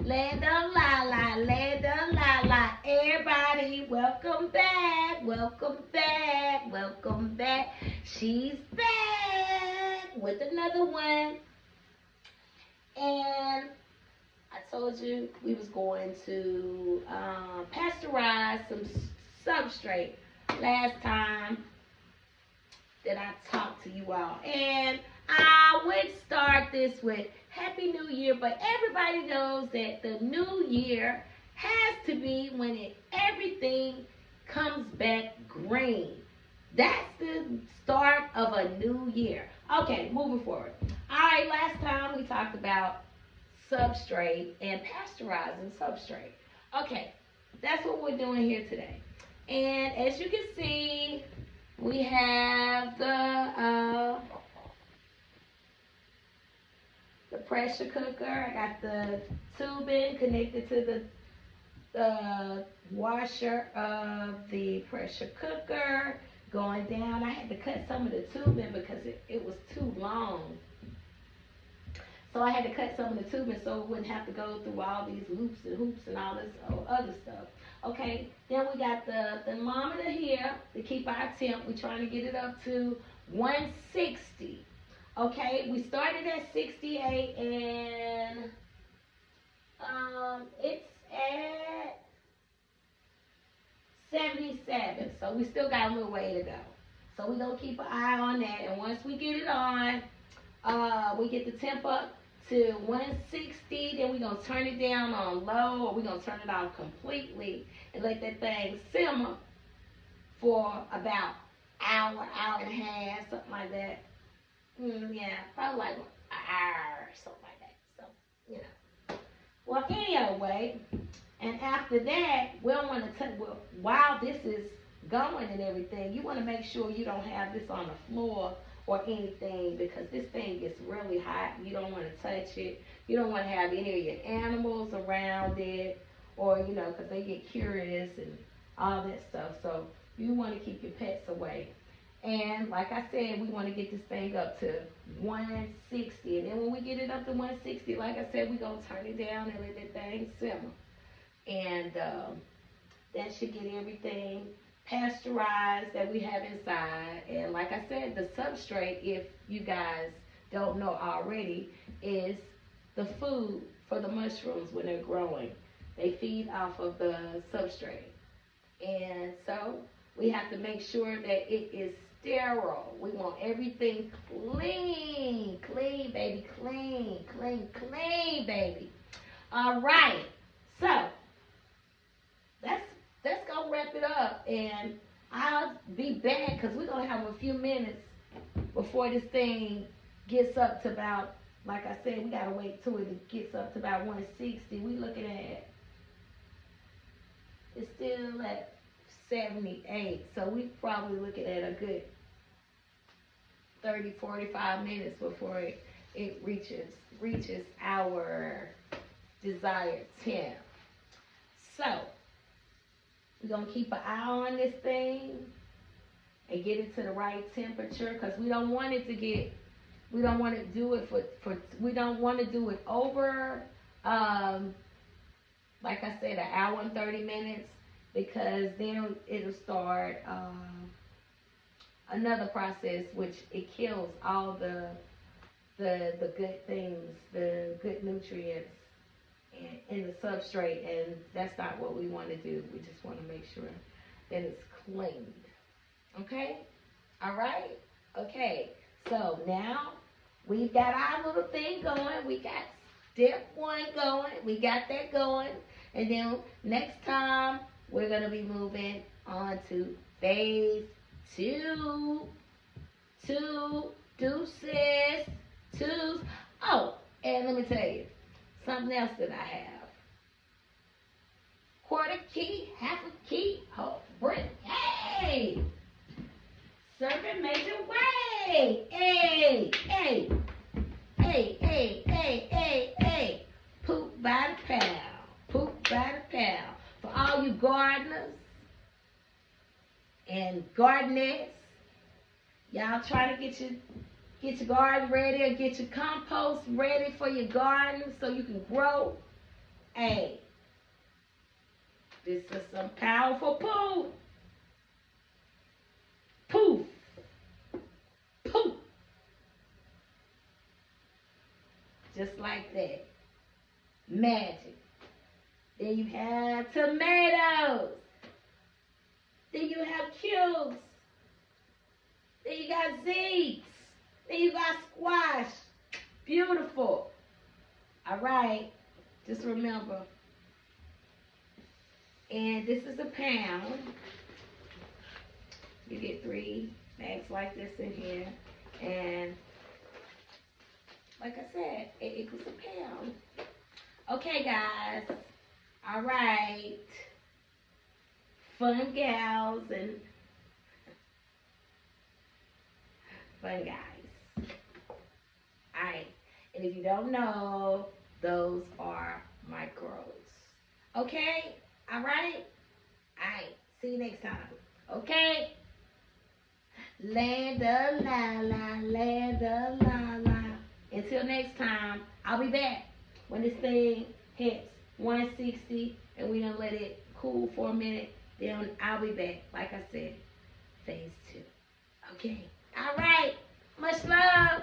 Land of Lala, land of Lala. Everybody, welcome back, welcome back, welcome back. She's back with another one. And I told you we was going to pasteurize some substrate last time that I talked to you all. And I would start this with Happy New Year, but everybody knows that the new year has to be when everything comes back green. That's the start of a new year. Okay, moving forward. All right, last time we talked about substrate and pasteurizing substrate. Okay, that's what we're doing here today. And as you can see, we have the pressure cooker. I got the tubing connected to the washer of the pressure cooker going down. I had to cut some of the tubing because it was too long. So I had to cut some of the tubing so it wouldn't have to go through all these loops and hoops and all this other stuff. Okay, then we got the thermometer here to keep our temp. We're trying to get it up to 160. Okay, we started at 68 and it's at 77. So we still got a little way to go. So we're going to keep an eye on that. And once we get it on, we get the temp up to 160, then we're going to turn it down on low, or we're going to turn it off completely and let that thing simmer for about hour, hour and a half, something like that. Yeah, probably like an hour, something like that. So, you know. Well, any other way, and after that, we don't want to touch, well, while this is going and everything, you want to make sure you don't have this on the floor or anything, because this thing gets really hot. You don't want to touch it. You don't want to have any of your animals around it, or, you know, because they get curious and all that stuff. So you want to keep your pets away. And like I said, we want to get this thing up to 160. And then when we get it up to 160, like I said, we're going to turn it down and let that thing simmer. And that should get everything pasteurized that we have inside. And like I said, the substrate, if you guys don't know already, is the food for the mushrooms when they're growing. They feed off of the substrate. And so we have to make sure that it is sterile. We want everything clean, clean, baby, clean, clean, clean, baby. All right. So let's go wrap it up, and I'll be back because we're going to have a few minutes before this thing gets up to about, like I said, we got to wait till it gets up to about 160. We looking at, it's still at 78, so we probably looking at a good 30, 45 minutes before it reaches our desired temp. So we're going to keep an eye on this thing and get it to the right temperature, because we don't want it to get, we don't want to do it we don't want to do it over, like I said, an hour and 30 minutes, because then it'll start another process, which it kills all the good things, the good nutrients in the substrate, and that's not what we want to do. We just want to make sure that it's cleaned. Okay? All right? Okay. So now we've got our little thing going. We got step 1 going. We got that going. And then next time we're going to be moving on to phase 2. Deuces. Twos. Oh, and let me tell you something else that I have. Quarter key, half a key, whole brick. Hey! Serving major way. Hey, hey, hey, hey, hey, hey, hey. Poop by the pound. Poop by the pound. For all you gardeners and gardenettes, y'all trying to get your garden ready, or get your compost ready for your garden so you can grow. Hey, this is some powerful poof. Poof. Poof. Just like that. Magic. Then you have tomatoes. Then you have cubes. Then you got zits. Then you got squash. Beautiful. All right. Just remember. And this is a pound. You get 3 bags like this in here. And like I said, it equals a pound. Okay, guys. All right. Fun gals and fun guys. All right. And if you don't know, those are micros. Okay? All right? All right. See you next time. Okay? Land of la la, land of la la. Until next time, I'll be back when this thing hits 160 and we don't let it cool for a minute. Then I'll be back, like I said, phase 2. Okay. All right. Much love.